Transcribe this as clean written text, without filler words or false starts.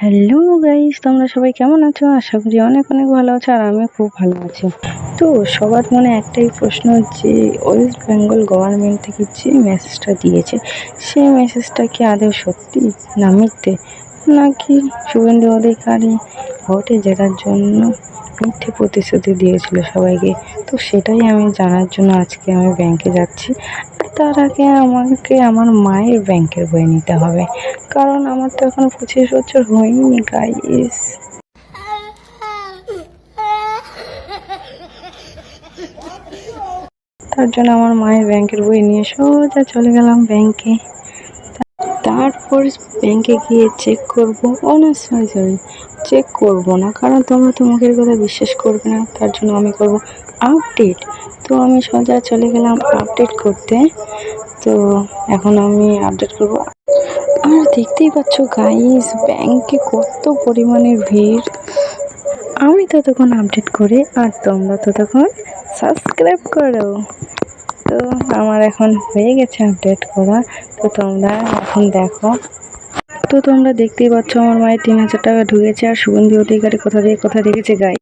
Hello guys, তোমরা সবাই কেমন আছো? আশা করি অনেক অনেক ভালো আছো আর আমি খুব ভালো আছি। তো সবার মনে একটাই প্রশ্ন, যে ওয়েস্ট বেঙ্গল গভর্নমেন্ট থেকে যে মেসেজটা দিয়েছে সেই মেসেজটা কি আদৌ সত্যি না মিথ্যে, নাকি শুভেন্দু অধিকারী ভোটে জেতার জন্য মিথ্যে প্রতিশ্রুতি দিয়েছিল সবাইকে? তো সেটাই আমি জানার জন্য আজকে আমি ব্যাংকে যাচ্ছি। তার আগে আমাকে আমার মায়ের ব্যাংকের বই নিতে হবে, কারণ আমার তো এখনো 25 বছর হয়নি গাইস। তার জন্য আমার মায়ের ব্যাংকের বই নিয়ে সোজা চলে গেলাম ব্যাংকে। তারপর ব্যাংকে গিয়ে চেক করবো, সরি চেক করবো না, কারণ তোমরা তো মুখের কথা বিশ্বাস করবে না। তার জন্য আমি করব আপডেট। তো আমি সোজা চলে গেলাম আপডেট করতে। তো এখন আমি আপডেট করব। আর দেখতেই পাচ্ছ গাইস, ব্যাংকে কত পরিমাণের ভিড়। আমি ততক্ষণ আপডেট করে আর তোমরা ততক্ষণ সাবস্ক্রাইব করো। তো আমার এখন হয়ে গেছে আপডেট করা। তো তোমরা এখন দেখো। তো তোমরা দেখতেই পাচ্ছ আমার মায়ের 3000 টাকা ঢুকেছে আর শুভেন্দু অধিকারী কোথা দিয়ে কোথা রেখেছে গাইস।